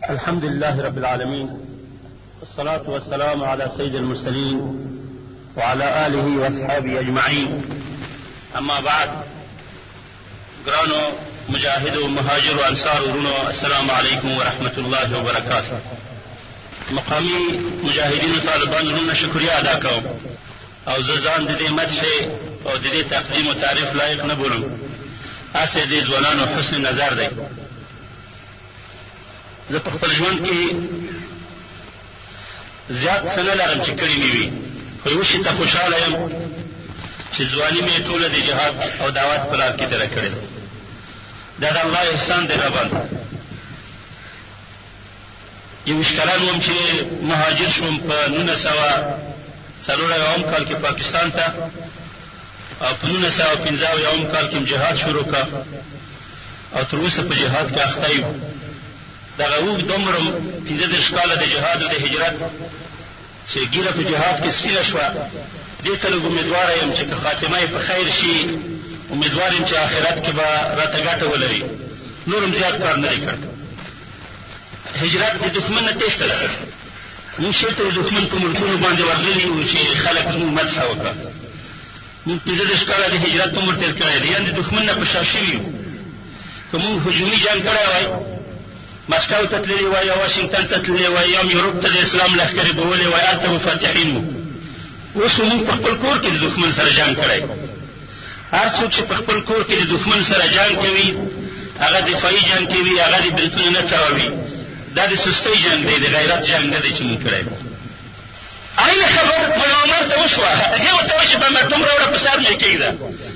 الحمد لله رب العالمين، والصلاة والسلام على سيد المرسلين وعلى آله وأصحابه أجمعين. أما بعد، گرانو مجاهد و مهاجر و انصار ورونو، السلام علیکم ورحمة الله وبرکاته. مقامی مجاهدین و طالبان ورونو شکریہ ادا کوم او زه ځان د دې مدح او د دې تقدیم و تعریف لایق نه بولم. اسې د ځوانانو حسن نظر دی. زه په خپل ژوند کې زیات څه نه لرم چې کړي مې وي، خو یو شي ته خوشحاله یم چې ځواني مې ټوله د جهاد او دعوت په لار کې تېره کړې ده. دا د الله احسان دی راباندې. یویشت کلن وم چې مهاجر شوم په 1904 کال کې پاکستان ته، او په 1915 کال کې جهاد شروع کړ او تر اوسه په جهاد کې اخته یو. دغه اوږد عمر 15 کاله د جهاد او د هجرت چې ګیره په جهاد کې سپینه شوه، دې ته لږ امیدواره یم چې که خاتمه یې په خیر شي، امیدوار یم چې آخرت کې به راته ګټه ولري. نورم زیات کار نه دی کړ. هجرت د دښمن نه تېښته ده. موږ چېرته د دښمن په ملکونو باندې ورغلي یو چې خلک زموږ مدحه وکړه. موږ 15 کاله د هجرت عمر تېر کړی دی، یعنې د دښمن نه په شا شوي یو. که موږ هجومي جنګ کړی وای، مسکو ته تللي وای یا واشنګټن ته تللي وای یا یورپ ته د اسلام لښکرې بولې وای، هلته به فاتحین وو. اوس موږ په خپل کور کې د دښمن سره جنګ کړی. هر څوک چې په خپل کور کې د دښمن سره جنګ کوي، هغه دفاعي جنګ کوي، هغه د بریتونه نه تاووي. دا د سستۍ جنګ دی، د غیرت جنګ نه دی چې موږ کړی. عین خبر ملا عمر ته وشوه. هغې ورته وایي چې به مرتم راوړه په سر مې کېږده.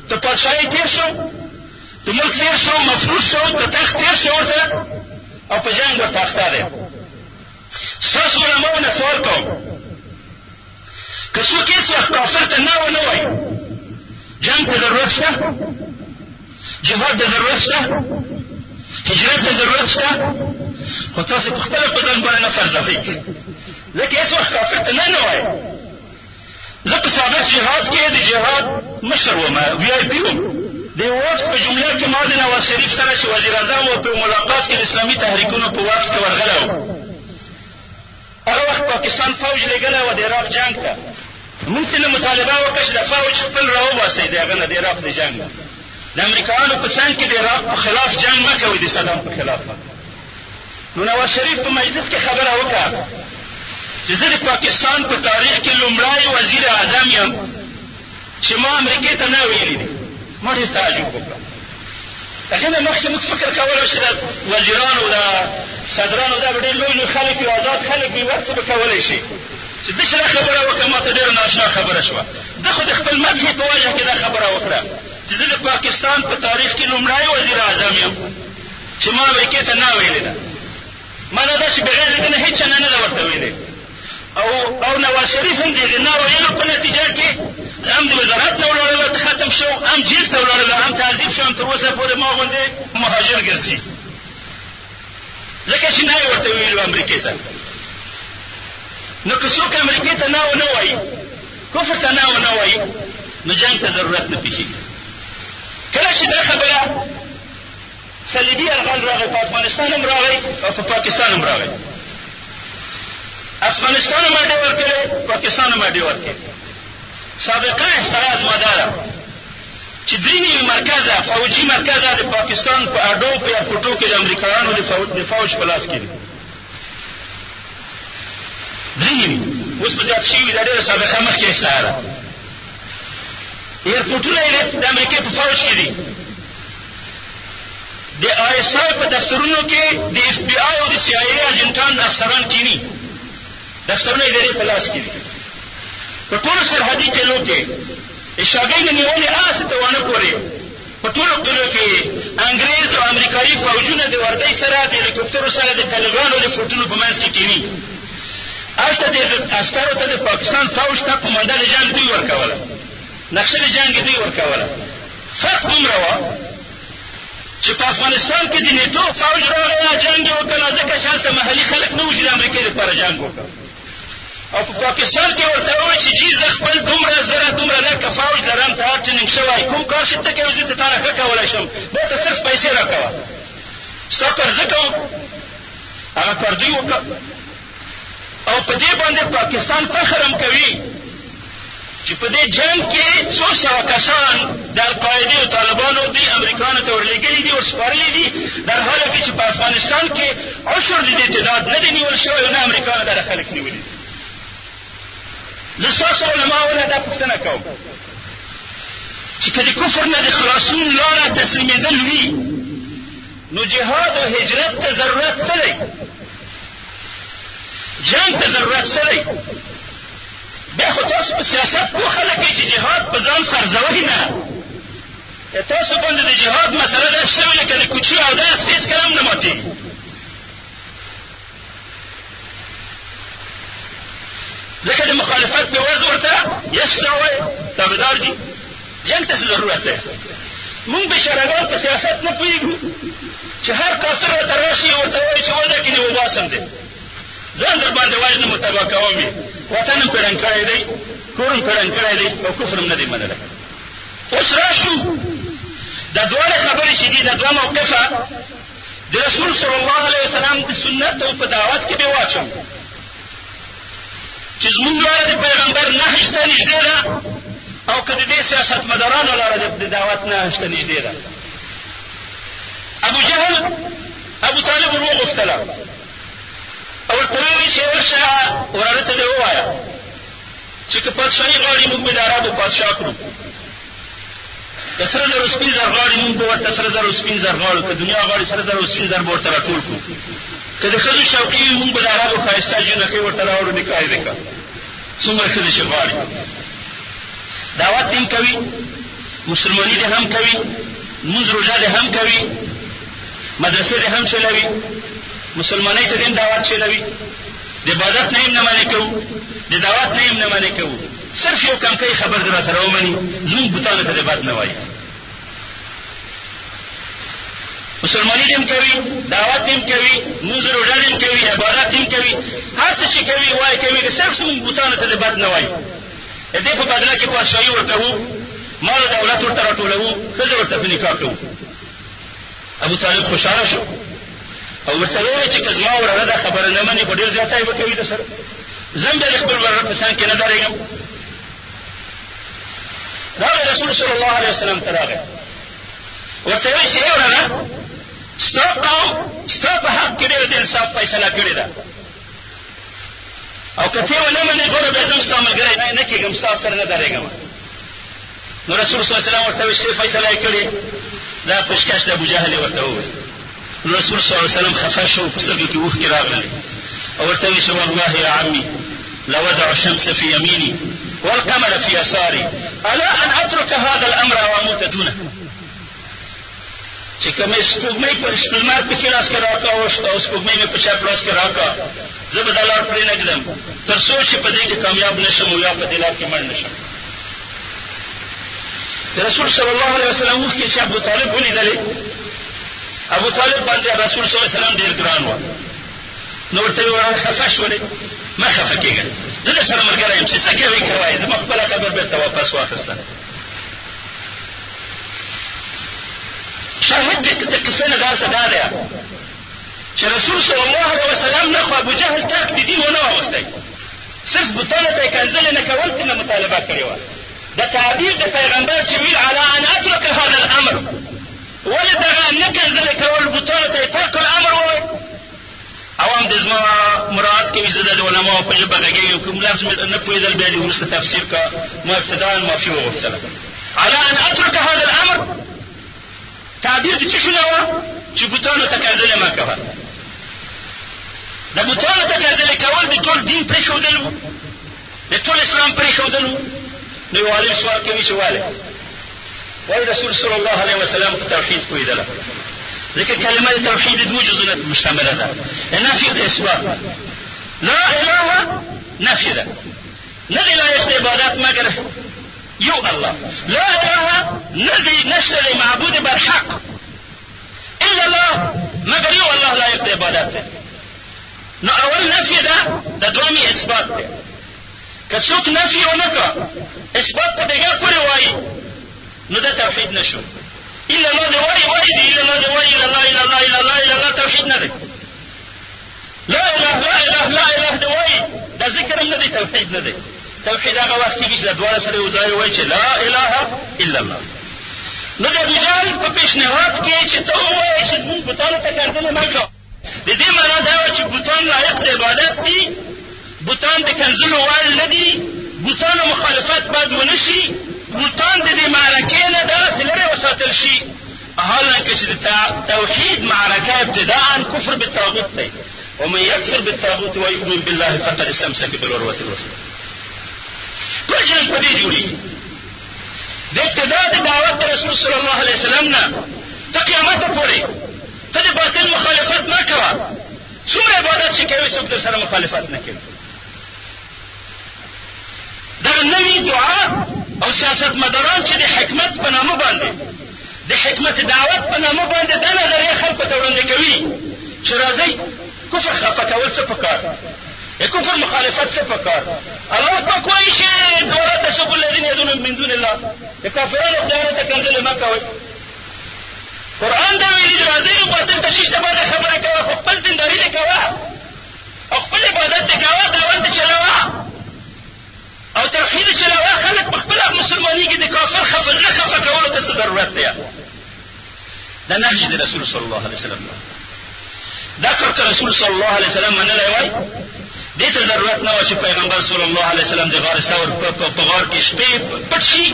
ته پادشاهي تېر شو، د ملک تېر شو، مفروض شو، د تخت تېر شو ورته، او په جنګ ورته اخته دی. ستاسو علماو نه سوال کوم، که څوک هېڅ وخت کافر ته نه ونه وایي جنګ ته ضرورت شته، جهاد ته ضرورت شته، هجرت ته ضرورت شته، خو تاسو په خپله په ځان باندې نه فرضوئ، ځکه هېڅ وخت کافر ته نه وایي. زه په سابق جهاد کې د جهاد مشر وم، وی آی پي وم. د وفد په جمله کې ما د نواز شریف سره چې وزیر اعظم و په ملاقات کې د اسلامي تحریکونو په وفد کې ورغلی و. هغه وخت پاکستان فوج لېږلی و د عراق جنګ ته. موږ ته مطالبه وکړه چې د فوج خپل راوباسئ د هغه نه، د عراق د جنګ نه. د امریکایانو په څنګ کې د عراق په خلاف جنګ مه کوئ، د صدام په خلاف. نو نواز شریف په مجلس کې خبره وکړه چې زه د پاکستان په تاریخ کې لومړی وزیر اعظم یم چې ما امریکې ته نه ویلي دي. ما ډېر تعجب وکړه. هغې نه مخکې موږ فکر کولی چې د وزیرانو د صدرانو دا به ډېر لوی لوی خلک وي، آزاد خلک وي، ورڅه به کولی شي. چې ده چې دا خبره وکړه ما ته ډېره ناشنا خبره شوه. ده خو د خپل مدحې په وجه کې دا خبره وکړه چې زه د پاکستان په تاریخ کې لومړی وزیر اعظم یم چې ما امریکې ته نه ویلې ده. معنا دا چې بغیر د ده نه هېڅ چا نه ده ورته ویلې. او نواز شریف هم د هغې نه ویلو په نتیجه کې هم د وزارت نه ولاړله ته ختم شو، هم جیل ته ولاړله، هم تعذیب شو، هم تر اوسه پورې ما غوندې مهاجر ګرځي، ځکه چې نه یې ورته ویلو امریکې ته. نو که څوک امریکې ته نه ونه وایي، کفر ته نه ونه وایي، نو جنګ ته ضرورت نه پېښېږي. کله چې دا خبره صلیبي یرغل راغی، په افغانستان هم راغی او په پاکستان هم راغی. افغانستان هم اډې ورکړې، پاکستان هم اډې ورکړې. سابقه احصایه زما دا ده چې 3 نوي مرکزه فوجي مرکزه د پاکستان په اډو په ایرپورټو کې د امریکایانو د فوج په لاس کې دي. 3 نوي، اوس به زیات شوي، دا ډېره سابقه مخکې احصایه ده. ایرپورټونه یې د امریکې په فوج کې دي. د آی اس آی په دفترونو کې د اف بي آی او د سی آی ای اجنټان افسران کینی، دفترونه یې د دې په لاس کې دي. په ټولو سرحدي قلعو کې اشاګۍ نه نیولې آس ته ونه پورې په ټولو قلعو کې انګریز او امریکایي فوجونه د وردۍ سره د هلیکوپټرو سره د طالبانو د فوټونو په منځ کې کینی. هلته د عسکرو ته د پاکستان فوج ته قمانده د جنګ دوی ورکوله، نقشه د جنګ دوی ورکوله. فرق دومره وه چې په افغانستان کې د نیټو فوج راغی، جنګ یې وکړه، ځکه چې هلته محلي خلک نه وو چې د امریکې لپاره جنګ وکړه. او په پاکستان کې ورته ووایي چې جي زه خپل دومره زره دومره لکه فوج لرم، ته هر ټرېننګ شوی، کوم کار چې ته کوې زه ته تا نه ښه کولی شم، ما ته صرف پیسې راکوه، ستا کار زه کوم. هغه کار دوی وکړ او په دې باندې پاکستان فخر هم کوي چې په دې جنگ کې 200 کسان د القاعده او طالبانو دي امریکایانو ته ورلېږلي دي او سپارلي دي در حاله کې چې په افغانستان کې عشر د تعداد نه دی نیول شوی نه امریکایانو دا خلک نیولي. زه ستاسو علماونه دا پوښتنه کوم چې که د کفر نه د خلاصون لاره تسلیمېدل وي نو جهاد او هجرت ته ضرورت څه دی؟ جنگ ته ضرورت څه دی؟ بیا خو تاسو په سیاست پوه خلک یې چې جهاد په ځان سرزوي نه. تاسو باندې د جهاد مسله داسې شوې لکه د کوچي او داس هېڅکله هم نه ماتېږي. ځکه د مخالفت په وضع ورته یس ته وایي تابعدار دي. جنگ ته څه ضرورت دی؟ مونږ بېچارهګان په سیاست نه پوهېږو چې هر کافر ورته راشي ورته وایي چې وضع کې دې وباسم دی ځان در باندې وژنم او تباه کوم یې وطن هم پېړنګ کړی دی کور هم پېړنګ کړی دی او کفر هم نه دی منلی. اوس راشو دا دواړه خبرې چې دي دا دوه موقفه د رسول صلی الله علیه وسلم د سنت او په دعوت کې به واچوم چې زمونږ لاره د پیغمبر نهج ته نږدې ده او که د دې سیاستمدارانو لاره د دعوت نهج ته نږدې ده. ابو جهل ابو طالب ور وغوښتله او ورته وویل چې ورشه وراره ته دې ووایه چې که پادشاهي غواړي موږ به د عربو پادشاه کړو که سره زر او سپین زر غواړي موږ به ورته سره زر او سپین زر غواړو که دنیا غواړي سره زر او سپین زر به ورته راټول کړو که د ښځو شوقي وي موږ به د عربو ښایسته جنکۍ ورته راوړو نکاح یې وکړه څومره ښځې چې غواړي. دعوت دې هم کوي مسلماني دې هم کوي لمونځ روژه دې هم کوي مدرسې دې هم چلوي مسلمانۍ ته دې هم دعوت چلوي د عبادت نه هم نه منې کوو د دعوت نه هم نه منې کوو صرف یو کمکۍ خبر دې راسره ومني زموږ بوتانو ته دې بد نه وایي. مسلماني دې هم کوي دعوت دې هم کوي لمونځ روژه دې هم کوي عبادت دې هم کوي هر څه چې کوي وایي کوي صرف زموږ بوتانو ته دې بد نه وایي. د دې په بدله کې پادشاهي ورکوو مال او دولت ورته راټولوو ښځه ورته په نکاح کوو. ابو طالب خوشحاله شو او ورته وویل چې که زما وراره دا خبره نه مني خو ډېر زیاتی به کوي درسره زه هم بیا د خپل وراره په څنګ کې نه درېږم. راغی رسول صلی الله علیه وسلم ته راغی ورته ویل چې ای وراره ستا قوم ستا په حق کې ډېر د انصاف فیصله کړې ده او که ته ونه منې ګوره بیا زه هم ستا ملګری نه کېږم ستا سره نه درېږم. نو رسول صلی الله علیه وسلم ورته ویل چې فیصله یې کړې دا پوښتنه د ابو جهل ورته وویل. نو رسول صلی الله علیه وسلم خفه شو په سترګو کې اوښکې راغلې او ورته ویل چې والله یا عمي لودع الشمس في يميني والقمر في يساري الا ان اترك هذا الامر واموت دونه. چې کومې سپوږمۍ په لمر پکې لاس کې راکړه او سپوږمۍ مې په چپ لاس کې راکړه زه به دا لار پرې نه ږدم تر څو چې په دې کې کامیاب نشم او یا په دې لار کې مړ نشم. رسول صلی الله علیه وسلم اوښکې چې ابو طالب ولیدلې ابو طالب باندې رسول صلی الله علیه وسلم ډېر ګران و. نو ورته یې وویل خفه شولې مه خفه کېږه زه در سره ملګری یم چې څه کوې کوه زما خپله خبر بېرته واپس واخیسته. شاهد د قصې نه داسې دا دی چې رسول صلی الله علیه وسلم نه خو ابو جهل ترک د دین ونه واغوستی صرف بوتانو ته یې کنځلې نه کول ترې نه مطالبه کړې وه. د تعبیر د پیغمبر چې ویل علی ان اترک هذا الامر ولې دغه نه کنځلې کول بوتانو ته یې ترک الامر ووایي. عوام د زما مراعات کوي زه د علماو په ژبه غږېږم کوم لفظ مې نه پوهېدل بیا دې وروسته تفسیر کا ما ابتداء معافي وغوښتله. علی ان اترک هذا الامر تعبیر د څه شو نه وه چې بوتانو ته کنځلې مه کوه. د بوتانو ته کنځلې کول د ټول دین پرېښودل وو د ټول اسلام پرېښودل وو. نو یو عالم سوال کوي چې ولې وایي رسول صلی الله علیه وسلم په توحید پوهېدله ځکه کلمه د توحید دوه جزونه مشتمله ده نفي د اثبات. لا اله نفي ده نه دی لایق د عبادت مګر یو الله لا اله نشته دی معبود برحق الا الله مګر یو الله لایق د عبادت ده. نو اول نفي ده د دوامي اثبات ده. که څوک نفي ونه کړه اثبات ته بېګا پورې وایي نو دا توحید نشو. الا الله دی وایي دی الا الله دی وایي الا الله الا الله الا الله الا الله توحید نه دی. ذکر هم نه دی، توحید نه دی. توحید هغه وخت کېږي چې د دواړه سره یو ځای وایي چې لا اله الا الله. نو د ابوجهل په پیشنهاد کې چې ته ووایې چې زموږ بوتانو ته ګردنه مه کوه، د دې معنا دا وه چې بوتان لایق د عبادت دي، بوتان د کنځلو وړ نه دي، بوتانو مخالفت باید ونه شي، بوتان د دې معرکې نه داسې لرې وساتل شي. حالانکه چې د توحید معرکه ابتداء کفر بالطاغوت دی، ومن يكفر بالطاغوت ويؤمن بالله فقد استمسك بالعروة الوثقى. ټول جنګ په دې جوړېږي. د ابتدا د دعوت رسول صلی الله علیه وسلم نه تر قیامته پورې ته د باطل مخالفت مه کوه. څومره عبادت چې کوي څوک در سره مخالفت نه کوي. دغه نوي دعا او سیاستمداران چې د حکمت په نامه باندې د حکمت دعوت په نامه باندې دا نظریه خلکو ته وړاندې کوي چې راځئ کفر خفه کول څه پکار، کفر مخالفت څه پکار. الله پاک وایي چې ولا تسبوا الذين يدعون من دون الله، د کافرانو خدایانو ته کنځلې مه کوئ. قرآن دا ویلي چې راځئ نو باطل تشیش ته باندې خبره کوه، خو خپل دینداري دې کوه او خپل عبادت دې کوه، دعوت دې چلوه او توحید چلوه. خلک په خپله مسلمانېږي، د کافر زړه خفه کولو ته څه ضرورت دی؟ دا نهج د رسول صلی الله علیه وسلم دا کار که رسول صلی الله علیه وسلم منلی وای، دې ته ضرورت نه وه چې پیغمبر صلی الله علیه وسلم د غار ثور په غار کې شپې پټ شي.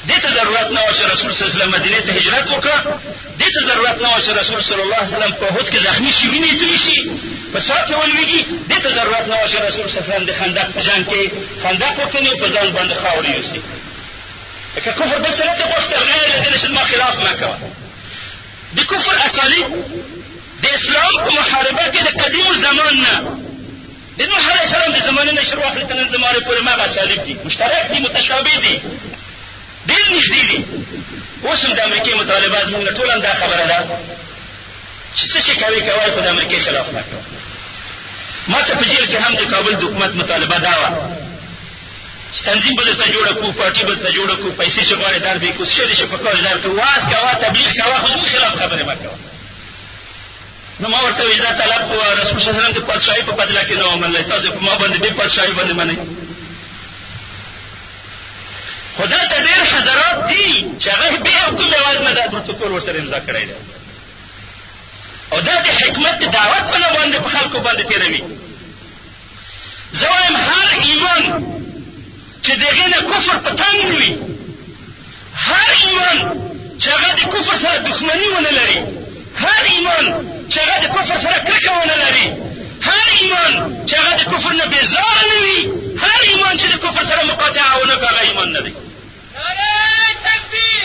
دې ته ضرورت نه وه چې رسول صلی الله علیه وسلم مدینې ته هجرت وکړه. دې ته ضرورت نه وه چې رسول صلی الله علیه وسلم په احد کې زخمي شي، وینې یې تویې شي، په سا کې ولوېږي. دې ته ضرورت نه وه چې رسول صلی الله علیه وسلم د خندق په جنګ کې خندق وکړي او په ځان باندې خاورې یوسي. که کفر بل څه نه ته غوښتل غیر له دې نه چې زما خلاف مه کوه. د کفر اسالیب د اسلام په محاربه کې د قدیم الزمان نه د نوح علیه السلام د زمانې نه شروع اخلي تر نن زمانې پورې هماغه اسالیب دي، مشترک دي، متشابه دي، ډېر نږدې دي. اوس هم د امریکې مطالبه زموږ نه ټول هم دا خبره ده چې څه شي کوئ خو د امریکې خلاف نه کوئ. ما ته په جیل کې هم د کابل د حکومت مطالبه دا وه چې تنظیم به درته جوړه کړو، پارټي به درته جوړه کړو، پیسې چې غواړې در به یې کړو، څه شی دی چې په کار در کړو، واعظ کوه، تبلیغ کوه، خو زموږ خلاف خبرې مه کوه. نو ما ورته وایي دا طلب خو رسول صلی الله علیه وسلم د پادشاهۍ په بدله کې نه و منلی، تاسو په ما باندې دې پادشاهۍ باندې منئ. خو دلته ډېر حضرات دي چې هغه بې او کوم یوازې نه دا پروتوکول ورسره امضا کړی دی او دا د حکمت د دعوت په نه باندې په خلکو باندې تېروي. زه وایم هر ایمان چې د هغې نه کفر په تنګ وي، هر ایمان چې هغه د کفر سره دښمني ونه لري، هر ایمان چې هغه د کفر سره کرکه ونه لري، هر ایمان چې هغه د کفر نه بېزاره نه وي، هر ایمان چې د کفر سره مقاطعه ونه کړي هغه ایمان نه دی. نعرې تکبیر،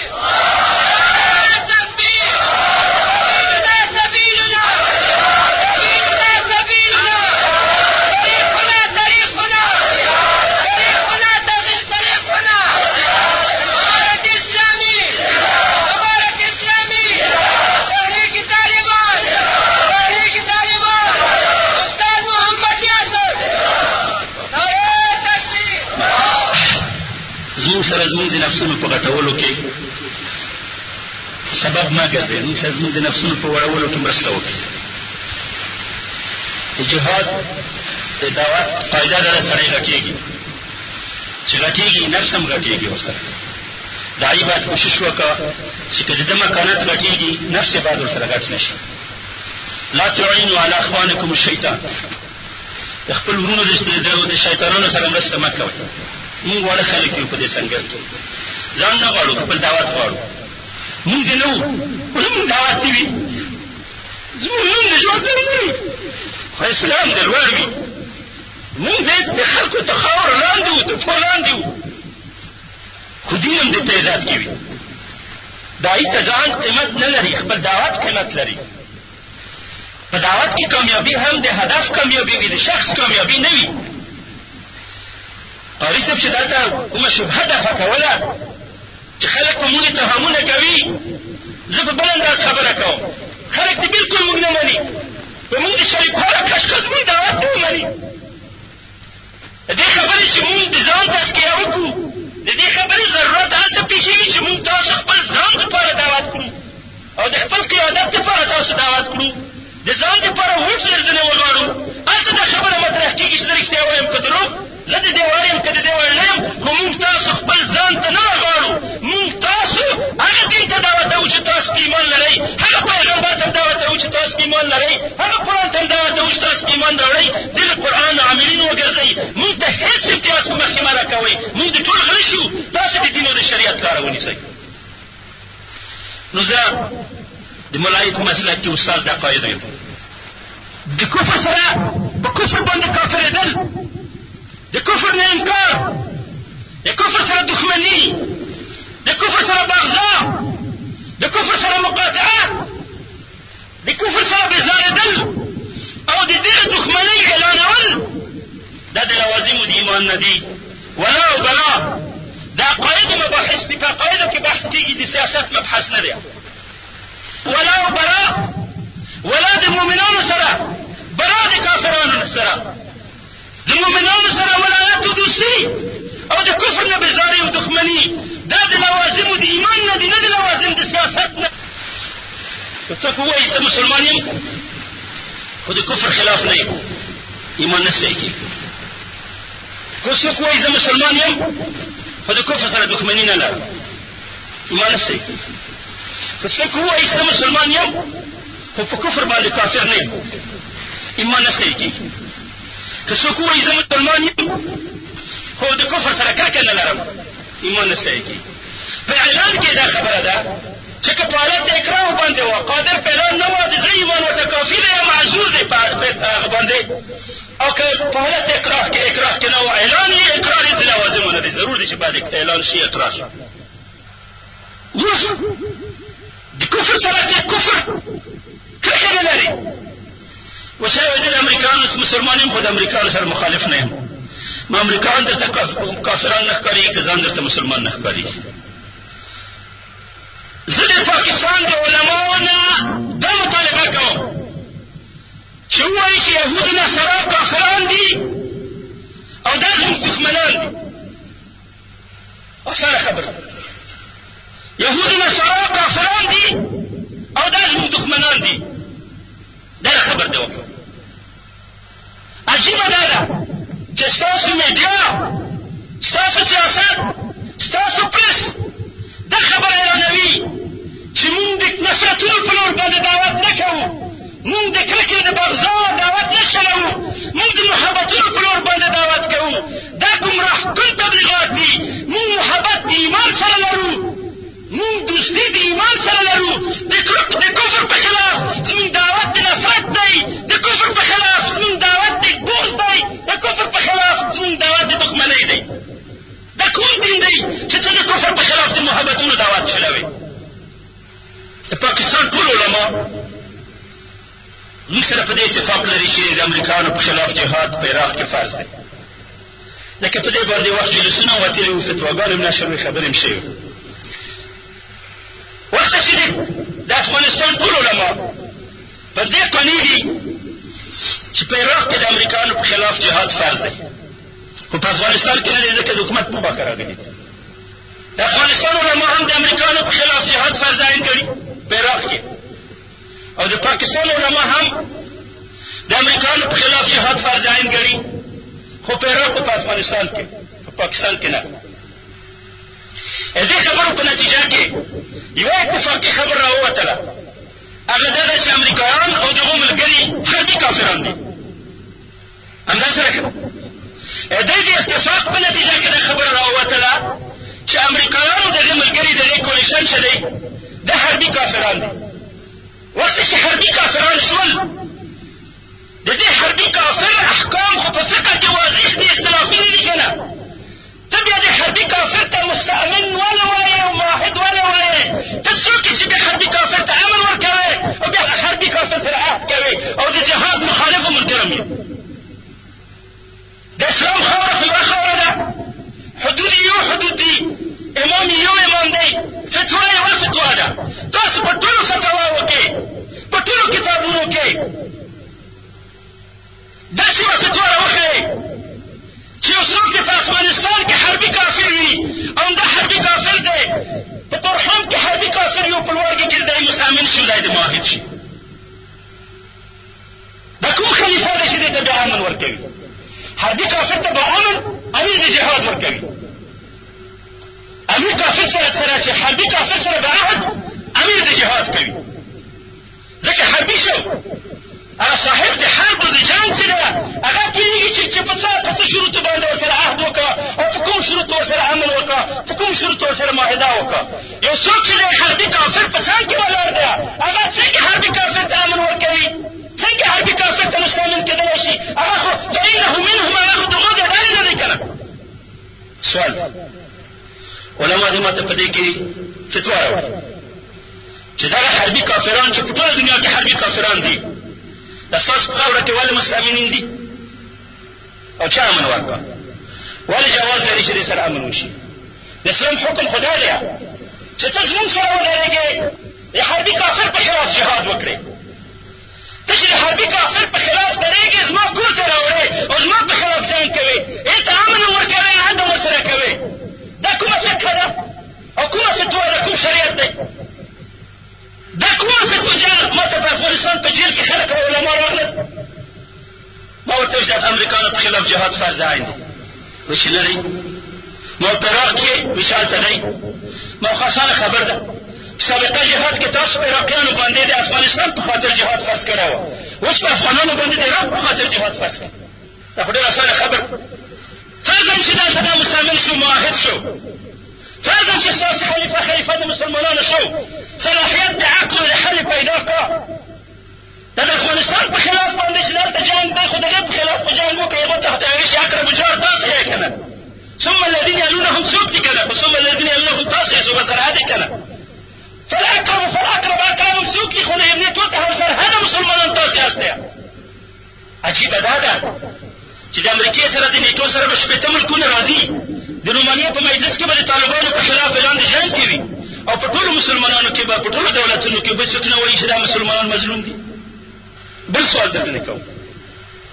نعرې تکبیر، سبیلنا سبیلنا، سبیلنا سبیلنا، طریقنا طریقنا، طریقنا طریقنا، امارت اسلامی، امارت اسلامی، تحریک طالبان، تحریک طالبان، استاد محمد یاسر. نعرې تکبیر. زموږ سره زموږ د نفسونو په غټولو کې سبب مه ګرځئ، زموږ سره زموږ د نفسونو په وړولو کې مرسته وکړئ. د جهاد د دعوت قاعده دا سړی غټېږي، چې غټېږي نفس هم غټېږي ورسره. داعي باید کوشش وکړه چې که د ده مکانت غټېږي نفس یې باید ورسره غټ نه شي. لا تعینوا علی اخوانکم الشیطان، د خپل ورونو د شیطانانو سره مرسته مه کوئ. مونږ واړه خلک یو په دې سنګر کې، ځان نه غواړو، خپل دعوت غواړو. مونږ دې نه وو، اوس مونږ دعوت دې وي، زموږ نوم د ژوند نه وي، خو اسلام دې لوړ وي. مونږ دې د خلکو ته خاوره لاندې وو، تر پښو لاندې وو، خو دین هم دې په عزت کې وي. داعي ته ځان قیمت نه لري، خپل دعوت قیمت لري. په دعوت کې کامیابي هم د هدف کامیابي وي، د شخص کامیابي نه وي. قاري صاحب چې دلته کومه شبهه دفع کوله چې خلک په مونږ اتهامونه کوي، زه په بل انداز خبره کوم. خلک دې بلکل مونږ نه مني، په مونږ د شریکوالو کشکش مونږ دعوت نه ومني. د دې خبرې چې مونږ د ځان تزکیه وکړو، د دې خبرې ضرورت هلته پېښېږي چې مونږ تاسو خپل ځان دپاره دعوت کړو او د خپل قیادت دپاره تاسو دعوت کړو، د ځان دپاره وټ لرزنه وغواړو. هلته دا خبره مطرح کېږي چې زه رښتیا وایم، په دروغ ایمان راوړئ دغه قرآن عاملین وګرځئ موږ ته هېڅ امتیاز په مخکې مه راکوئ موږ د ټول غلی شو تاسې د دین او د شریعت لاره ونیسئ. نو زه د ملایي په مسلک کې استاد د عقایدو یم. د کفر سره په کفر باندې کافرېدل، د کفر نه انکار، د کفر سره دښمني، د کفر سره بغضا، د کفر سره مقاطعه، د کفر سره بېزارېدل او د دې دښمنۍ اعلانول دا د لوازمو د ایمان نه دي. ولا او بلا د عقایدو مباحث دي، په عقایدو کې بحث کېږي، د سیاست مبحث نه دی. ولا او بلا ولا د مؤمنانو سره برا د کافرانو سره، د مؤمنانو سره ولایت او دوستي او د کفر نه بېزاري او دښمني دا د لوازمو د ایمان نه دي، نه د لوازم د سیاست نه. که څوک ووایي زه مسلمان یم خو د کفر خلاف نه یم ایمان نه صحیح کېږي. که څوک ووایي زه مسلمان یم خو د کفر سره دښمني نه لرم ایمان نه صحیح کېږي. که څوک ووایي زه مسلمان یم خو په کفر باندې کافر نه یم ایمان نه صحیح کېږي. که څوک ووایي زه مسلمان یم خو د کفر سره کرکه نه لرم ایمان نه صحیح کېږي. په اعلان کې دا خبره ده چې که په حالت اکراه باندې وه قادر په اعلان نه وه د زه ایمان ورته کافي دی یا معذور دی په هغه باندې، او که په حالت اکراه کې نه وه اعلان یې اقرار یې د لوازمو نه دی، ضرور دی چې باید اعلان شي اقرار شي. اوس د کفر سره چې کفر کرکه نه لري. اوس یې زه د امریکایانو مسلمان یم خو د امریکایانو سره مخالف نه یم. ما امریکایان درته کافران نه ښکارېږي که ځان درته مسلمان نه ښکارېږي. زه د پاکستان د علماو نه دا مطالبه کوم چې ووایي چې یهود نصارا کافران دي او دا زموږ دښمنان دي. اسانه خبره، یهود نصارا کافران دي او دا زموږ دښمنان دي. دا خبر دی وکړه. عجیبه دا ده چې ستاسو میډیا، ستاسو سیاست، ستاسو پریس دا خبره اعلانوي چې موږ د نفرتونو په لور باندې دعوت نه کوو، موږ د کرکې د بغضا دعوت نه چلوو، موږ د محبتونو په لور باندې دعوت کوو. دا ګمراه کن تبلیغات دي. موږ محبت د ایمان سره لرو، موږ دوستي د ایمان سره لرو. د کفر په خلاف زموږ دعوت د نفرت دی، د کفر په خلاف زموږ دعوت د بغض دی، د کفر په خلاف زموږ دعوت د دښمنۍ دی. دا کوم دین دی چې ته د کفر په خلاف د محبتونو دعوت چلوې؟ د پاکستان ټول علما موږ سره په دې اتفاق لري چې د امریکایانو په خلاف جهاد په عراق کې فرض دی. لکه په دې باندې وخت جلسونه وتلي وو، فتواګانې هم نشر وې، خبرې هم شوې. وخت چې د افغانستان ټول علما په دې قانع دي چې په عراق کې د امریکایانو په خلاف جهاد فرض دی، خو په افغانستان کې نه دی ځکه د حکومت په خوا راغلي. د افغانستان علما هم د امریکایانو په خلاف جهاد فرض عین کړي په عراق کې، او د پاکستان علما هم د امریکایانو په خلاف جهاد فرض عین کړي، خو په عراق او په افغانستان کې، په پاکستان کې نه. دې خبرو په نتیجه کې یوه اتفاقي خبر راووتله، هغه دا ده چې امریکایان او دغو ملګري حربي کافران دي. همداسې راکړه د دې اتفاق په نتیجه کې دا خبره راووتله چې امریکایانو دغه ملګري دغه کولیشن چې دی د حربي کافران دي. وخت چې حربي کافران شول، د دې حربي کافر احکام خو په فقه کې واضح دي، اختلافي نه دي که نه. ته بیا د حربي کافر ته مستأمن وله وایې او معاهد وله وایې. ته څوک چې بیا حربي کافر ته امن ورکوې او بیا حربي کافر سره عهد کوې او د جهاد مخالف ملګرم یې. د اسلام خاوره خو یوه خاوره ده، حدود یو حدود دي، امام یو امام دی، فتوا یوه فتوا ده. تاسو په ټولو فتواو کې، په ټولو کتابونو کې داسې یوه فتوا راوښیئ چې یو څوک دې په افغانستان کې حربي کافر وي او همدا حربي کافر دی په تورخم کې حربي کافر یو په لوړګي کې دی مسامن شي، دی د معاهد شي. دا کوم خلیفه دی چې دې ته بیا امن ورکوي؟ حربي کافر ته به امن امیر د جهاد ورکوي. امیر کافر سره چې حربي کافر سره به عهد امیر د جهاد کوي، ځکه حربي شو. هغه صاحب د حرب او د جنګ چې دی ماته په دې کې فتوا راوړه چې دا حربي کافران چې په ټوله دنیا کې حربي کافران دي د اساس په خاوره کې ولې مستامنین دي او چا امن ورکړه ولې جواز لري چې سره امن وشي د اسلام حکم خدا دی چې ته زموږ سره ودرېږې د حربي کافر په خلاف جهاد وکړې ته چې د حربي کافر په خلاف درېږې زما کور ته راوړې او زما په خلاف جنګ کوې ته امن ورکوې عدم ورسره کوې دا کومه فقه ده او کومه فتوا ده کوم شریعت دی دا کومه فتوا جاء ماته په افغانستان په جیل کې خلک او علما راغلل ما ورته ویل د امریکانو په خلاف جهاد فرض عین دی وایي چې لري ما په عراق کې وایي چې هلته دی ما خو اسانه خبر ده سابقه جهاد کې تاسو په عراقیانو باندې د افغانستان په خاطر جهاد فرض کړی وه اوس په افغانانو باندې د عراق په خاطر جهاد فرض کړی دا خو ډېره اسانه خبر فرضاً چې دلته دا مسلمان شو معاهد شو فرضاً چې ستاسې خلیفه د مسلمانانو شو صلاحیت د عقل او د حل پیدا کړه دا د افغانستان په خلاف باندې چې دلته جنګ دی خو د هغې په خلاف خو جنګ وکړي هغو ته ورته ویل شي اقرب جار تاسې یې که نه ثم الذين يلونهم څوک دي که نه ثم الذين يلونهم تاسې یې څو سره دي که نه فالاقرب اقرب څوک دي خو د نیټو ته سرحده مسلمانان تاسې یاست عجیبه دا ده چې د امریکې سره د نیټو سره به شپېته ملکونه راځي د رومانیې په مجلس کې به د طالبانو په خلاف اعلان د جنګ کوي او په ټولو مسلمانانو کې به په ټولو دولتونو کې به څوک نه وایي چې دا مسلمانان مظلوم دي بل سوال درته نه کوم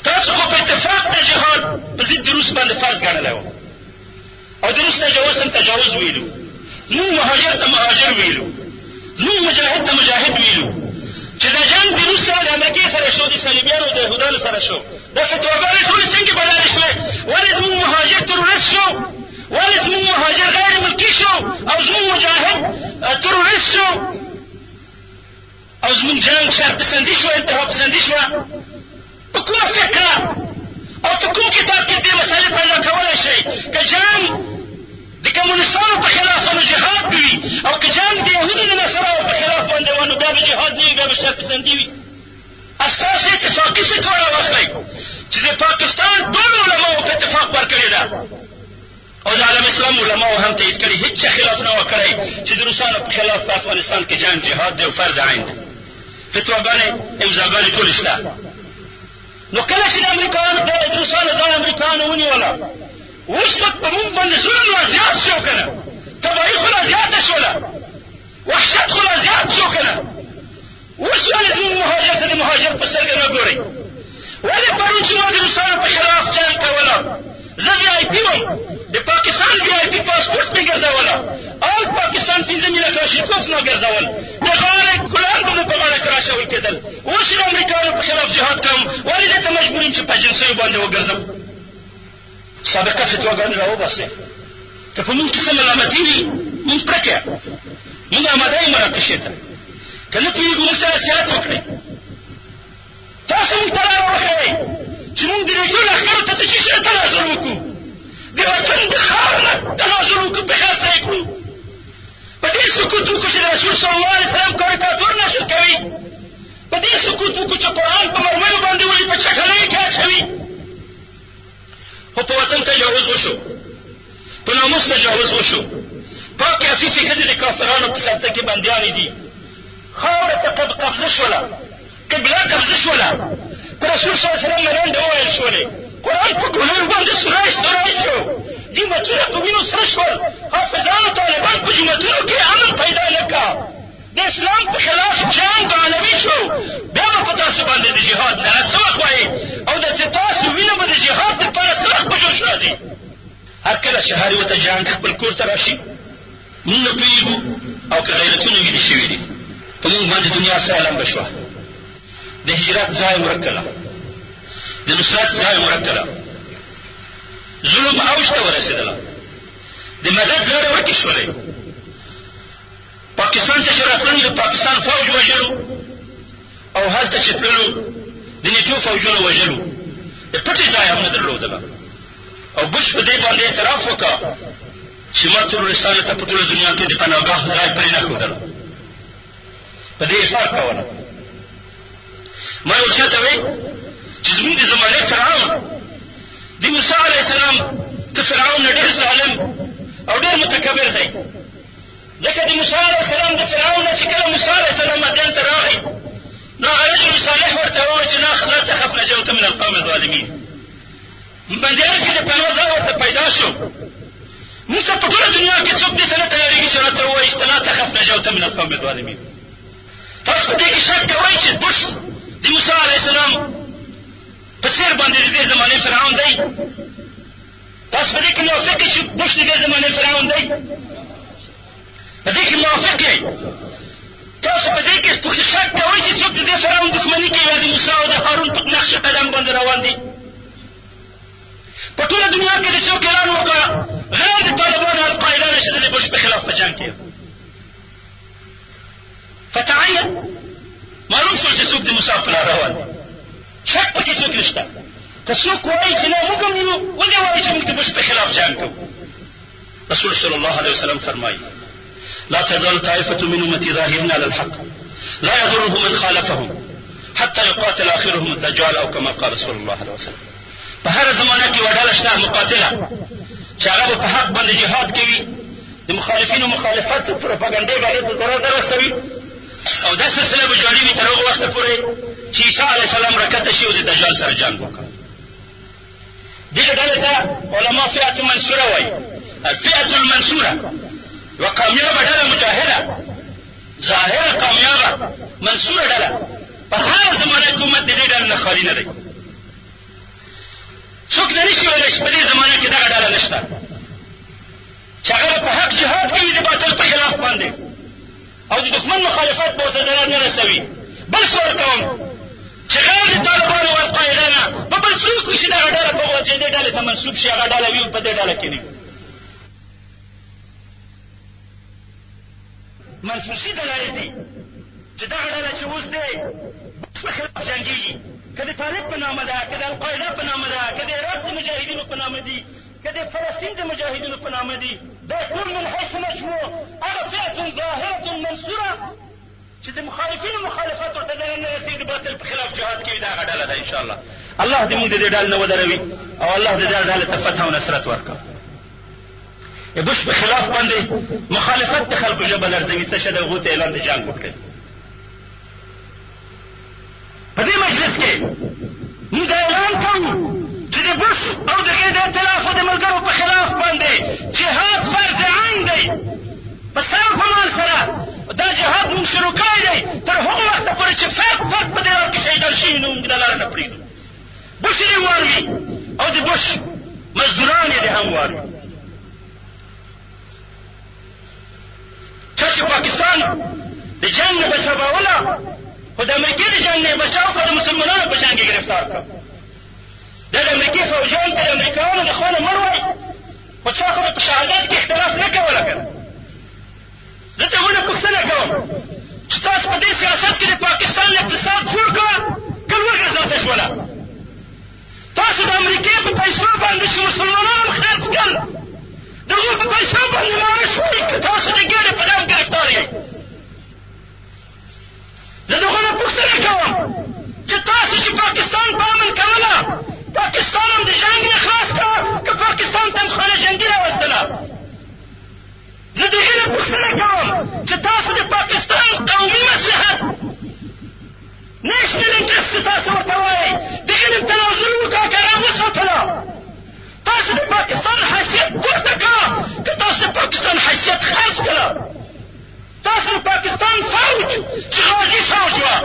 تاسو خو په اتفاق د جهاد په ضد د روس باندې فرض ګڼلی وه او د روس تجاوز هم تجاوز ویلو زموږ مهاجر ته مهاجر ویلو زموږ مجاهد ته مجاهد ویلو چې دا جنګ د روس سره د امریکې سره شو د صلیبیانو د یهودانو سره شو دا فتواګانې ټولې څنګه بدلې شوې ولې زموږ مهاجر تروریست شو ولې زموږ مهاجر غیر ملکي شو او زموږ مجاهد تروریست شو او زموږ جنګ شرپسندي شو انتها پسندي شوه په کومه فکره او په کوم کتاب کې دې مسالې پیدا کولی شئ که جنګ د کمونستانو په خلاف نو جهاد به وي او که جنګ د یهودو د نصراو په خلاف باندې وه نو بیا به جهاد نه وي بیا به شرپسندي وي ستاسې اتفاقي فتوا راواخلئ چې د پاکستان ټول علماو په اتفاق ورکړې ده او د عالم اسلام علماو هم تایید کړي هېڅ چا خلاف نه وه کړی چې د روسانو په خلاف په افغانستان کې جنګ جهاد دی او فرض عین دی فتواګانې امضاګانې ټولې شته نو کله چې د امریکایانو د روسانو ځان امریکایانو ونیوله اوس په موږ باندې ظلم لا زیات شو که نه تباهي خو لا زیاته شوله وحشت خو لا زیات شو که نه اوس ولې زموږ مهاجر ته د مهاجر په سترګه نه ګورئ ولې پرون چې ما د روسانو په خلاف جنګ کوله زه وي آی پي وم د پاکستان وي آی پي پاسپورټ مې ګرځوله آل پاکستان 15 میله کلاشینکوف ما ګرځول د غاړې ګلان به مو په غاړه کې راچول کېدل اوس چې د امریکایانو په خلاف جهاد کوم ولې دې ته مجبور یم چې په جنسیو باندې وګرځم سابقه فتواګانې راوباسئ که په موږ کې څه ملامتي وي موږ پرکه موږ اماده یو مناقشې ته که نه پوهېږو موږ سره نصیحت وکړئ تاسو موږ ته لاره وښیئ چې موږ د نیټو لښکرو ته څه شي سره تنازل وکړو د وطن د خاورو نه تنازل وکړو په خیر سره یې کړو په دې سکوت وکړو چې د رسول صلی الله علیه وسلم کاریکاتور نشر کوي په دې سکوت وکړو چې قرآن په مرمیو باندې ولي په چټلۍ کې اچوي خو په وطن تجاوز وشو په ناموس تجاوز وشو پاکې عفیفې ښځې د کافرانو په سلطه کې بندیانې دي خاوره ته قبضه شوله قبله قبضه شوله په رسول صلی الله علیه وسلم مرنډه وویل شولې قرآن په ګلونو باندې سوری شو جوماتونه په وینو سره شول حافظانو طالبان په جوماتونو کې امن پیدا نه کا د اسلام په خلاف جنګ عالمي شو بیا به په تاسو باندې د جهاد نه څه وخت وایي او د تاسو وینه به د جهاد دپاره څه وخت په جوش راځي هر کله چې هر یوه ته جنګ خپل کور ته راشي موږ نه پوهېږو او که غیرتونه ویلي شوي دي په موږ باندې دنیا سره لمبه شوه د هجرت ځای ورک کړه د نصرت ځای ورک کړه ظلم اوج ته ورسېدله د مدد لاره ورکې شولې پاکستان ته چې راتللو د پاکستان فوج وژلو او هلته چې تللو د نیټو فوجونو وژلو د پټې ځای هم نه درلودله او بش په دې باندې اعتراف وکړه چې ما ترورستانو ته په ټوله دنیا کې د پناهګاه ځای پرې نه ښودله په دې اصرار کوله ما یو چا ته وی چې زموږ د زمانې فرعون د موسی علیه السلام ته فرعون نه ډېر ظالم او ډېر متکبر دی الظالمین بندیان چې د پناه ځای ورته پیدا شو موږ ته په ټوله دنیا کې څوک دې ته نه تیارېږي چې راته ووایي چې لا تخف نجوت من القوم الظالمین تاسو په دې کې شک کوئ چې بوش د موسی علیه السلام په څېر باندې د دې زمانې فرعون دی تاسو په دې کې موافق یئ چې بوش د دې زمانې فرعون دی په دې کې موافق یئ تاسو په دې کې شک کوئ چې څوک د دې فرعون دښمني کوي یا د موسی او د هارون په نقش قدم باندې روان دي په ټوله دنیا کې د څوک اعلان وکړه غیر د طالبانو القاعده نشي د بوش په خلاف په جنګ کې فتعین معلوم شو چې څوک د موسی په لار روان دي شک پکې څوک نشته که څوک وایي چې نه موږ هم یو ولې وایي چې موږ د بوش په خلاف جنګ کوو رسول صلی الله علیه وسلم فرمایي لا تزال طائفة من أمتي ظاهرين على الحق لا يضرهم من خالفهم حتى يقاتل آخرهم الدجال أو كما قال صلى الله عليه وسلم په هر زمانه کې وډاله شته مقاتله چې هغه په حق باندې جهاد کوي د مخالفینو مخالفت پروپاګاندا باندې په ضرر درسوي او دا سلسله به جاري وي تر هغه وخته پورې چې عیسی علیه السلام راکته شي او د دجال سره جنګ وکړي دغه ډلې ته علما فئة منصوره وایي الفئة المنصوره وکامیابه ډله مجاهده ظاهره کامیابه منصوره ډله په هر زمانه کې امت د دې ډلې نه خالي نه دی څوک نه نشي ویلی چې په دې زمانه کې دغه ډله نشته چې هغه په حق جهاد کوي د باطل په خلاف باندې او د دښمن مخالفت به ورته ضرر نه رسوي بل څه ورکوم چې غیر د طالبانو والقاعده نه به بل څوک وي چې دغه ډله په چې دې ډلې ته منسوب شي هغه ډله وي په دې ډله کې نه منسوسي دلایل دي چې دغه ډله چې اوس دی په خلاف جنګېږي که د طالب په نامه ده که د القاعده په نامه ده که د عراق د مجاهدینو په نامه دي که د فلسطین د مجاهدینو په نامه دي دا ټول من حیث مجموع هغه فئة ظاهرة منصوره چې د مخالفینو مخالفت ورته ضرر نه رسوي د باطل په خلاف جهاد کوي دا هغه ډله ده انشاءالله الله دې موږ د دې ډلې نه ودروي او الله دې دغه ډلې ته فتح او نصرت ورکړي د بوش په خلاف باندې مخالفت د خلکو ژبه لرزوي څه شه د هغو ته اعلان د جنګ وکړي په دې مجلس کې موږ دا اعلان کوو چې د بوش او د هغې د اختلاف او د ملګرو په خلاف باندې جهاد فرض عین دی په سر او په مال سره دا جهاد موږ شروع کړی دی تر هغه وخته پورې چې فرد په دې لار کې شهیدان شوي نو موږ دا لاره نه پرېږدو بوش یې وار وي او د بوش مزدوران یې هم وار وي چا چې پاکستان د جنګ نه بچاوله خو د امریکې د جنګ نه یې بچاو کړه د مسلمانانو په جنګ کې ګرفتار کړه دا د امریکې فوجیان ته د امریکایانو د خوا نه مړ وایي خو چا خو په شهادت کې اختلاف نه کوله که زه ته ونه پوښتنه کوم چې تاسو په دې سیاست کې د پاکستان اقتصاد جوړ کړه که وګرځاته شوله تاسو د امریکې په پیسو باندې چې مسلمانان خرڅ کړل د هغو په پیسو باندې معاش وایي که تاسو د ګېډې په نام ګرفتار یئ زه د هغو نه پوښتنه کوم چې تاسو چې پاکستان په امن کوله پاکستان هم د جنګ نه خلاص کړه که پاکستان ته هم خانه جنګي راوستله زه د هغې نه پوښتنه کوم چې تاسو د پاکستان قومي مصلحت نیشنل انټرست چې تاسو ورته وایئ د هغې نه تنازل وکړه که هغه وساتله تاسو د پاکستان حیثیت پورته کړه که تاسو د پاکستان حیثیت خرڅ کړه تاسو د پاکستان فوج چې غازي فوج وه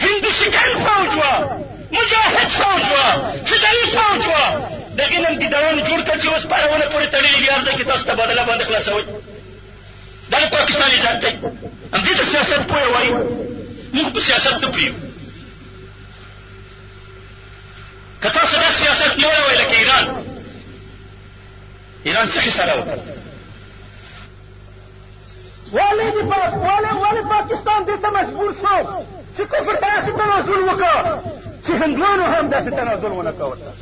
هندوشکن فوج وه مجاهد فوج وه فدایي فوج وه د هغې نه ګیدړانو جوړ کړ چې اوس پارونه پورې تړلي دي هر ځای کې تاسو تبادله باندې خلاصوئ دا د پاکستان عزت دی همدې ته سیاست پوهه وایي موږ په سیاست نه پوهېږو که تاسو دا سیاست نه وای لکه ایران څه خساره وکړه ولې پاکستان دې ته مجبور شو چې کفر ته داسې تنازل وکړه چې هندوانو هم داسې تنازل ونه کړه ورته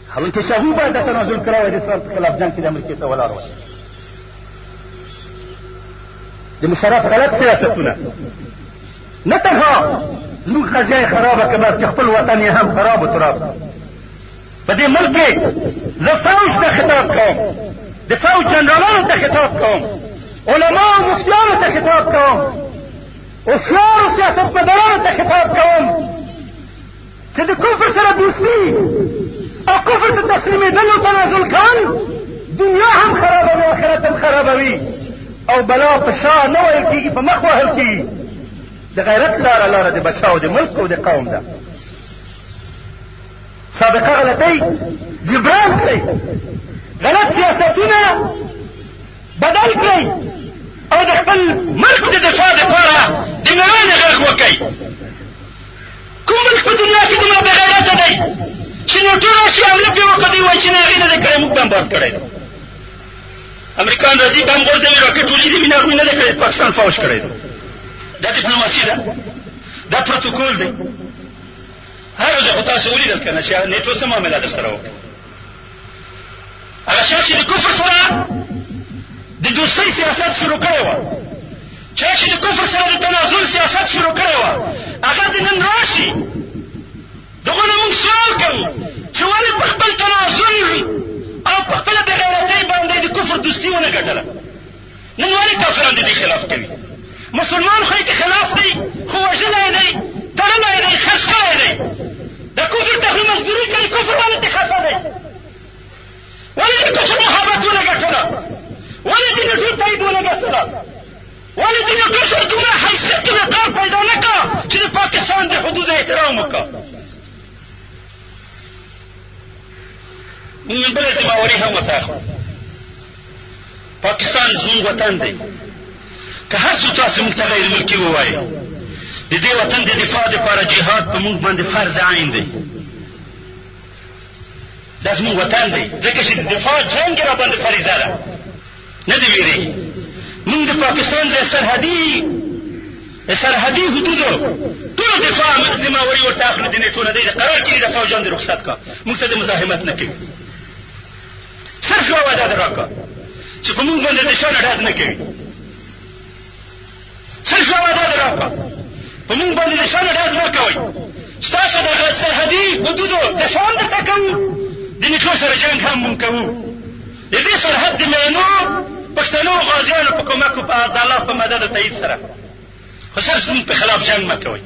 حالانکه شاهو باید دا تنازل کړی وای د اسلام په خلاف جنګ کې د امریکې ته ولاړ وای د مشرف غلط سیاستونه نه تنها زموږ قضیه یې خرابه که بلکې خپل وطن یې هم خراب و تراب په دې ملک کې زه فوج ته خطاب کوم د فوج جنرالانو ته خطاب کوم علماو مفتیانو ته خطاب کوم هوښیارو سیاستمدارانو ته خطاب کوم چې د کفر سره دوستي او کفر ته تسلیمېدلو تنازل کول دنیا هم خرابوي آخرت هم خرابوي او بلا په شا نه ویل کېږي په مخ وهل کېږي د غیرت لاره د بچاو د ملک او د قوم ده سابقه غلطۍ جبران کړئ غلط سیاستونه بدل کړئ او د خپل ملک د دفاع دپاره د مېړانې غږ وکئ کوم ملک په دنیا کې دومره بېغیرته دی چې نو ټول راشي حمله پرې وکړه دوی وایي چې نه هغې نه دی کړی موږ بمبارد کړی دی امریکان راځي بم غورځوي راکټ ولیدي مینه هغوی نه دی کړی پاکستان فوج کړی دی دا ډیپلوماسي ده دا پروتوکول دی هر ورځ خو تاسو ولیدل که نه چې نیټو څه معامله در سره وکړه هغه چا چې د کفر سره د دوستۍ سیاست شروع کړی وه چا چې د کفر سره د تنازل سیاست شروع کړی وه هغه د نن راشي دغه نه موږ سوال کوو چې ولې په خپل تنازل او په خپله بېغیرتۍ باندې د کفر دوستي ونه ګټله نن ولې کافران د دې خلاف کوي مسلمان خو یې که خلاف دی خو وژلی دی تړلی دی خس کړی دی د کفر ته خو مزدوري کوي کفر ولې ترې خفه دی ولې د کفر محبت ونه ګټله ولې د نټو تایید ونه ګټله ولې د نټو سره دومره حیثیت او وقار پیدا نه کړه چې د پاکستان د حدود احترام وکړه موږ بله ذماواري هم وساخو پاکستان زموږ وطن دی که هر څو تاسو موږ ته غیر ملکي ووایي د دې وطن د دفاع دپاره جهاد په موږ باندې فرض عین دی دا زموږ وطن دی ځکه چې د دفاع جنګ را باندې فریضه ده نه دې ویرېږي موږ د پاکستان د سرحدي حدودو ټولو دفاع ذماواري ورته اخلو د نیټو نه دی قرار کړي د فوجان د رخصت کا موږ ته د مزاحمت نه کوي صرف یوه وعده در راکړه چې په موږ باندې د شان ډاز نه کوي صرف یوه وعده در راکړه په موږ باندې د شان ډاز نه کوئ ستاسو د سرحدي حدودو دفاع هم درته کوو د نیټو سره جنګ هم مونږ کوو د دې سرحد د مینو پښتنو غازیانو په کومک په د الله په مدد او تایید سره خو صرف زموږ په خلاف جنګ مه کوئ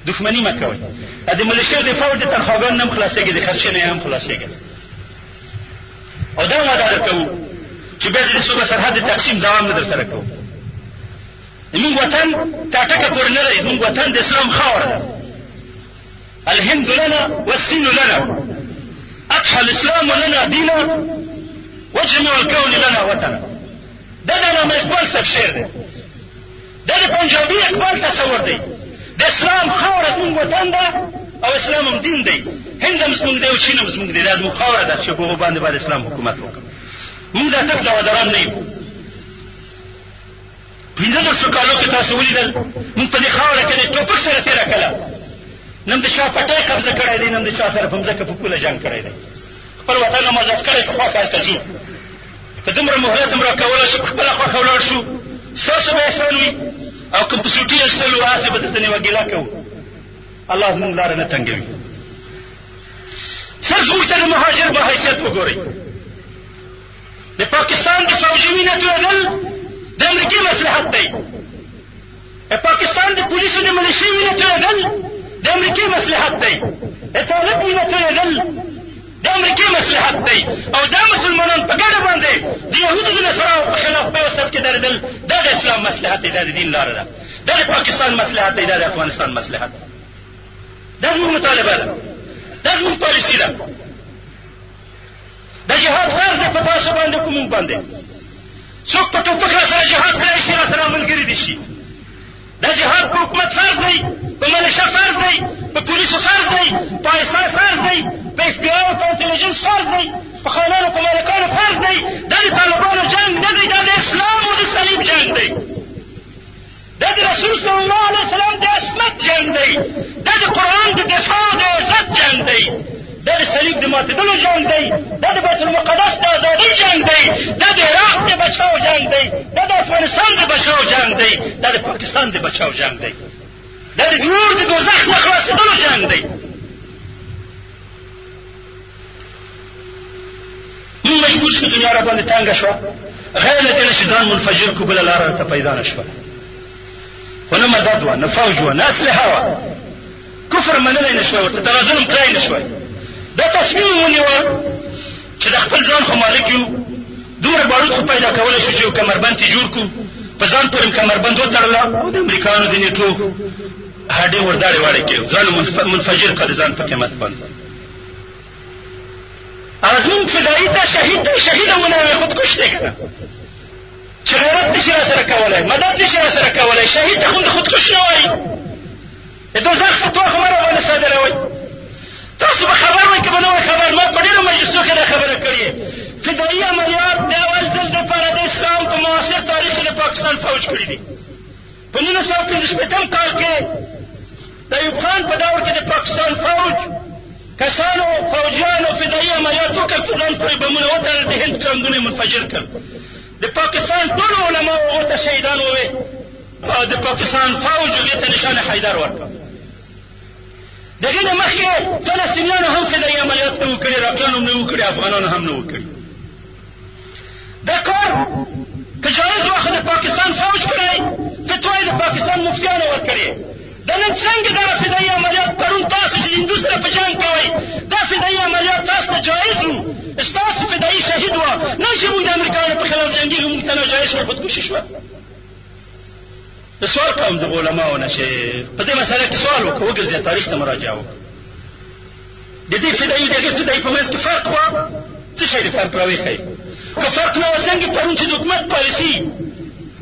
دښمني مه کوئ د ملیشو د فوج د تنخواګانو نه هم خلاصېږي د خرچې نه هم خلاصېږي او دا وعده در کوو چې بیا د دې صوبه سرحد د تقسیم دوام نه در سره کوو زموږ وطن ټاټکه پورې نه دی زموږ وطن د اسلام خاوره ده الهند لنا والصين لنا أضحى الإسلام لنا دينا وجمع الكون لنا وطنا ده علامه اقبال صاحب شعر دی دا د پنجابي اقبال تصور دی د اسلام خاوره زموږ وطن ده او اسلام هم دین دی هند هم زموږ دی او چین هم زموږ دی دا زموږ خاوره ده چې په هغو باندې باید اسلام حکومت وکړو موږ دا تک دعواداران نه یو 15 کالو کې تاسو ولیدل موږ په دې خاوره کې د ټوپک سره تېره کړه نن د چا پټی قبضه کړی دی نن د چا سره په مځکه په پوله جنګ کړی دی خپل وطن هم ازاد کړی په خوا هلته ځو که دومره مهلت هم راکولی چې په خپله خوښه ولاړ شو ستاسو به احسان وي او که په سوټي اخیستلو هسې به درته نیوه ګیله کوو الله زموږ لاره نه تنګوي صرف موږ ته د مهاجر به حیثیت وګورئ د پاکستان د فوجي وینه تویېدل د امریکې مصلحت دی د پاکستان د پولیسو د ملیشې وینه تویېدل د امریکې مصلحت دی د طالب وینه تویېدل د امریکې مصلحت دی او دا مسلمانان په ګډه باندې د یهودو د نصراو په خلاف په یو صف کې درېدل دا د اسلام مصلحت دی دا د دین لاره ده دا د پاکستان مصلحت دی دا د افغانستان مصلحت دی دا زموږ مطالبه ده دا زموږ پالیسي ده د جهاد فرض دی په تاسو باندې په موږ باندې څوک په ټوپک را سره جهاد کړی شي را سره ملګري دي شي دا جهاد په حکومت فرض دی په ملیشه فرض دی په پولیسو فرض دی په ایسای فرض دی په اف بی آی او په انټلیجنس فرض دی په خانانو په مالکانو فرض دی دا د طالبانو جنګ نه دی دا د اسلام او د صلیب جنګ دی دا د رسول صلی الله علیه وسلم د عصمت جنګ دی دا د قرآن د دفاع او د عزت جنگ دی دا د صلیب د ماتېدلو جنګ دی دا د بیت المقدس د ازادۍ جنګ دی دا د عراق د بچاو جنګ دی دا د افغانستان د بچاو جنګ دی دا د پاکستان د بچاو جنګ دی دا د اور د دوزخ نه خلاصېدلو جنګ دی موږ مجبور شو دنیا را باندې تنګه شوه غیر له دې نه چې ځان منفجر کړو بله لاره ته پیدا نه شوه خو نه مدد وه نه فوج وه نه اسلحه وه کفر منلی نه شوی ورته تنازل هم کړی نه شوی دا تصمیم یې ونیوه چې د خپل ځان خو مالک یو دومره باروت خو پیدا کولی شو چې یو کمربند یې جوړ کړو په ځان پورې کمربند وتړله او د امریکایانو د نیټو هډې ورداړې واړې کړې ځان منفجر کړه د ځان په قیمت باندې ازمون فدایي ته شهید دی شهید هم ونه خودکش دی که نه چې غیرت نشي را سره کولی مدد نشي را سره کولی شهید ته خو د خودکش نه وایي د دوزخ فتوا خو مه راباندې صادروئ تاسو به خبر وئ که به نه وئ خبر ما په ډېرو مجلسو کې دا خبره کړې فدایي عملیات د اول ځل دپاره د اسلام په معاصر تاریخ کې د پاکستان فوج کړي دي په 1955 کال کې د ایوب خان په دور کې د پاکستان فوج کسانو فوجیانو فدایي عملیات وکړل په ځان پورې بمونه وتړل د هند ټانکونه یې منفجر کړل د پاکستان ټولو علماو هغو ته شهیدان ووې او د پاکستان فوج هغې ته نشان حیدر ورکړ د هغې نه مخکې فلسطینیانو هم فدایي عملیات نه وو کړي عراقیانو هم نه وو کړي افغانانو هم نه وو کړي دا کار که جایز وخت د پاکستان فوج کړی فتوا یې د پاکستان مفتیانو ورکړې د نن څنګه دغه فدایي عملیات پرون تاسو چې د هندو سره په جنګ کوئ دا فدایي عملیات تاسو ته جایز وو ستاسو فدایي شهید وه نه چې موږ د امریکایانو په خلاف جنګېږو موږ ته ناجایز شوه خودکشي شوه زه سوال کوم دغه علماو نه چې په دې مسله کې سوال وکړه وګرځئ تاریخ ته مراجعه وکړه د دې فدایي د هغې فدایي په منځ کې فرق وه څه شی د فرق راویښئ که فرق نه وه څنګه پرون چې د حکومت پالیسي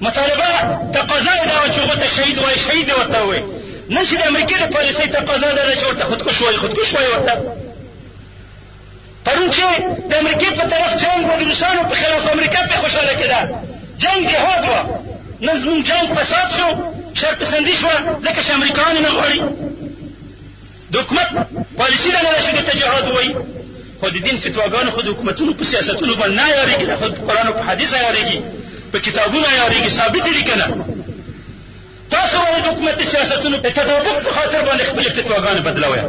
مطالبه تقاضا یې دا وه چې هغو ته شهید وایي شهید یې ورته ووایي نن چې د امریکې د پالیسۍ تقاضا دا ده چې ورته خودکش وایي خودکش وایي ورته پرون چې د امریکې په طرف جنګ و د روسانو په خلاف امریکا پرې خوشحاله کېده جنګ جهاد وه نن زموږ جنګ فساد شو شرپسندي شوه ځکه چې امریکایان یې نه غواړي د حکومت پالیسي دا نه ده چې دې ته جهاد ووایي خو د دین فتواګانو خو د حکومتونو په سیاستونو باندې نه عیارېږي دا خو په قرآن او په حدیث عیارېږي په کتابونو عیارېږي ثابتې دي که نه تاسو ولې د حکومتي سیاستونو د تطابق په خاطر باندې خپلې فتواګانې بدلوئ